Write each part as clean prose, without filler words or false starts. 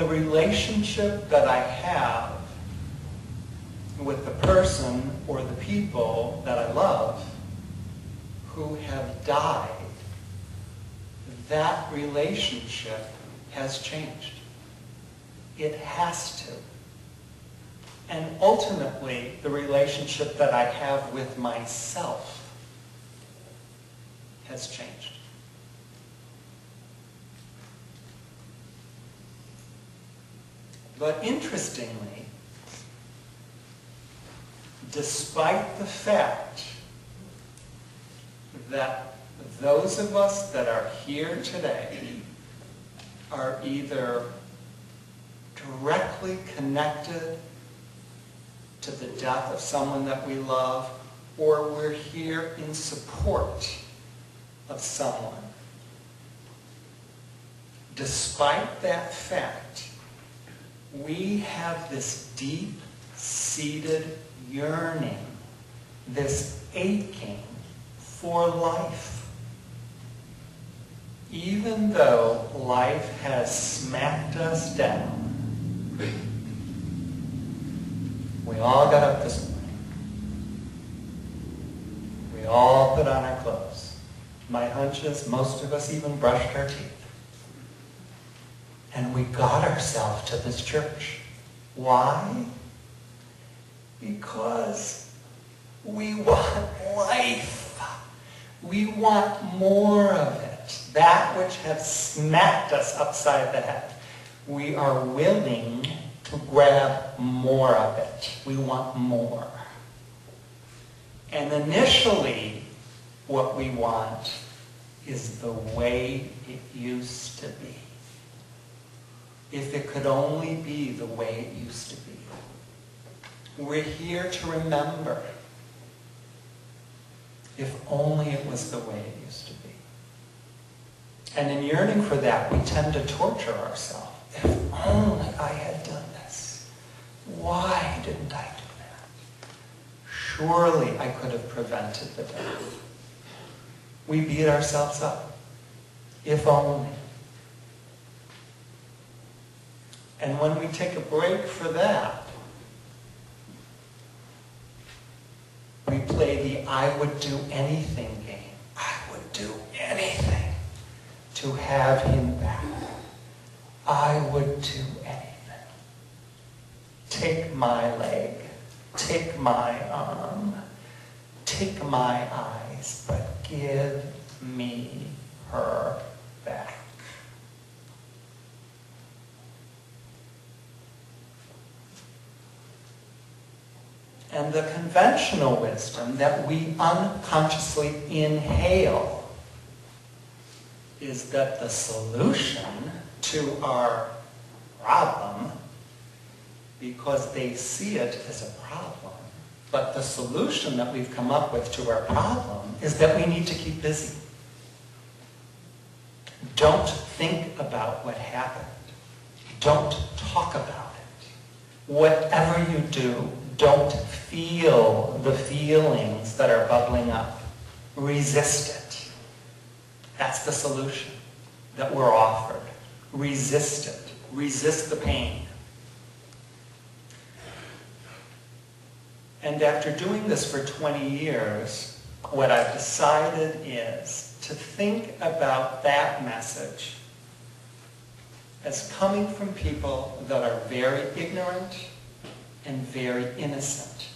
the relationship that I have with the person or the people that I love who have died, that relationship has changed. It has to. And ultimately, the relationship that I have with myself has changed. But interestingly, despite the fact that those of us that are here today are either directly connected to the death of someone that we love, or we're here in support of someone. Despite that fact, we have this deep-seated yearning, this aching for life. Even though life has smacked us down, we all got up this morning. We all put on our clothes. My hunch is most of us even brushed our teeth. And we got ourselves to this church. Why? Because we want life. We want more of it. That which has smacked us upside the head. We are willing to grab more of it. We want more. And initially, what we want is the way it used to be. If it could only be the way it used to be. We're here to remember. If only it was the way it used to be. And in yearning for that, we tend to torture ourselves. If only I had done this. Why didn't I do that? Surely I could have prevented the death. We beat ourselves up. If only. And when we take a break for that, we play the I would do anything game. I would do anything to have him back. I would do anything. Take my leg, take my arm, take my eyes, but give me her back. And the conventional wisdom that we unconsciously inhale is that the solution to our problem, because they see it as a problem, but the solution that we've come up with to our problem is that we need to keep busy. Don't think about what happened. Don't talk about it. Whatever you do, don't feel the feelings that are bubbling up. Resist it. That's the solution that we're offered. Resist it. Resist the pain. And after doing this for 20 years, what I've decided is to think about that message as coming from people that are very ignorant and very innocent.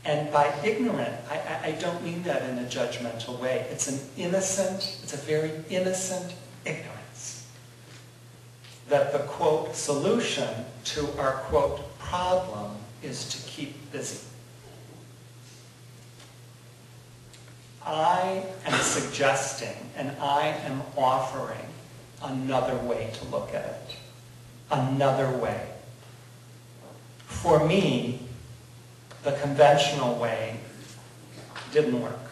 And by ignorant, I don't mean that in a judgmental way. It's a very innocent ignorance. That the, quote, solution to our, quote, problem is to keep busy. I am suggesting and I am offering another way to look at it. Another way. For me, the conventional way didn't work.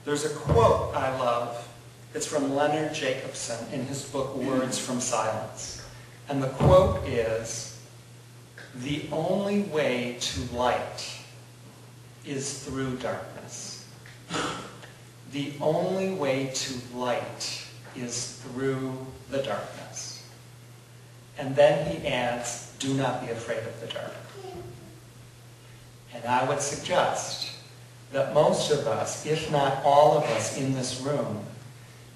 There's a quote I love. It's from Leonard Jacobson in his book, Words from Silence. And the quote is, "The only way to light is through darkness. The only way to light is through the darkness." And then he adds, do not be afraid of the dark. And I would suggest that most of us, if not all of us in this room,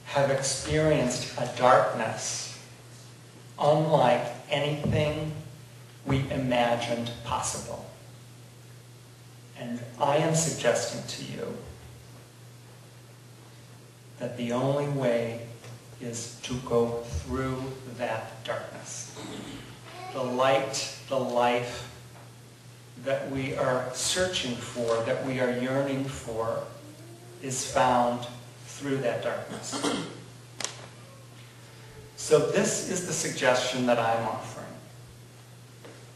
have experienced a darkness unlike anything we imagined possible. And I am suggesting to you that the only way is to go through that darkness. The light, the life that we are searching for, that we are yearning for, is found through that darkness. So this is the suggestion that I'm offering.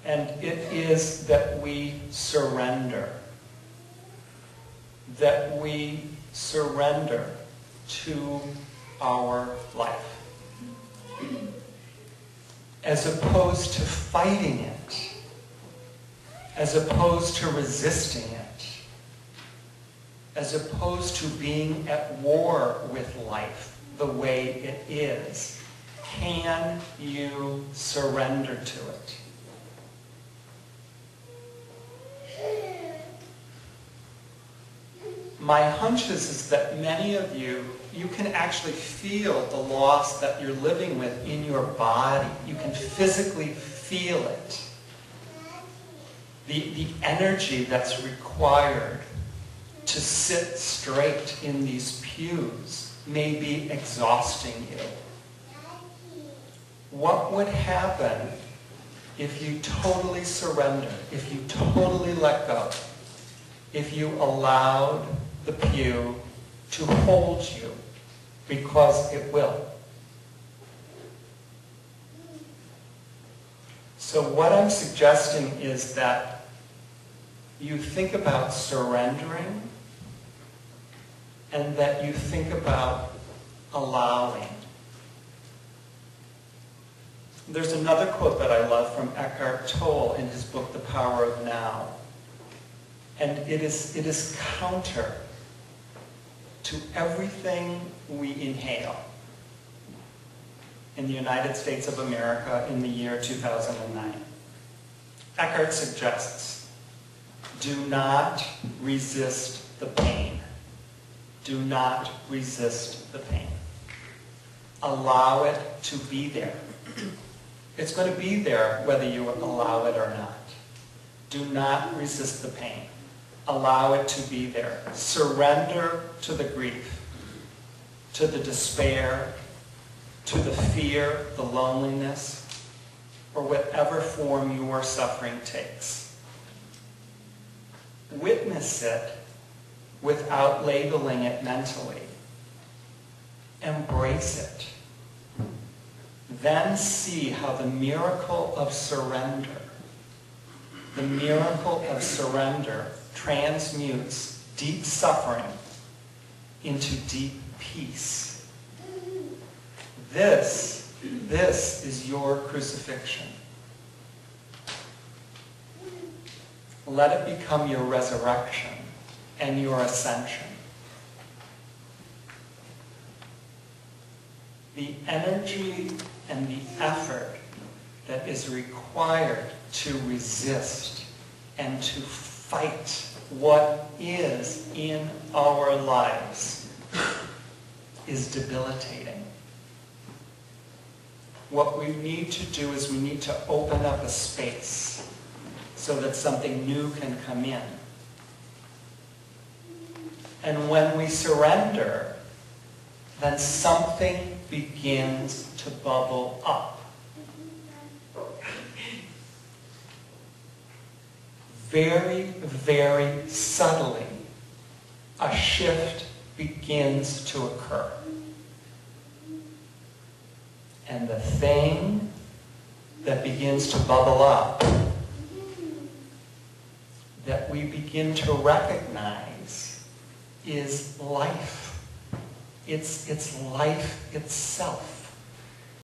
And it is that we surrender. That we surrender to our life. As opposed to fighting it. As opposed to resisting it. As opposed to being at war with life the way it is. Can you surrender to it? My hunch is that many of you can actually feel the loss that you're living with in your body. You can physically feel it. The energy that's required to sit straight in these pews may be exhausting you. What would happen if you totally surrendered, if you totally let go, if you allowed the pew to hold you, because it will? So what I'm suggesting is that you think about surrendering and that you think about allowing. There's another quote that I love from Eckhart Tolle in his book, The Power of Now. And it is counter to everything we inhale in the United States of America in the year 2009. Eckhart suggests, do not resist the pain. Do not resist the pain. Allow it to be there. It's going to be there whether you allow it or not. Do not resist the pain. Allow it to be there. Surrender to the grief, to the despair, to the fear, the loneliness, or whatever form your suffering takes. Witness it without labeling it mentally. Embrace it. Then see how the miracle of surrender, transmutes deep suffering into deep peace. This is your crucifixion. Let it become your resurrection and your ascension. The energy and the effort that is required to resist and to fight what is in our lives is debilitating. What we need to do is we need to open up a space so that something new can come in. And when we surrender, then something begins to bubble up. Very, very subtly, a shift begins to occur. And the thing that begins to bubble up, that we begin to recognize, is life. It's life itself.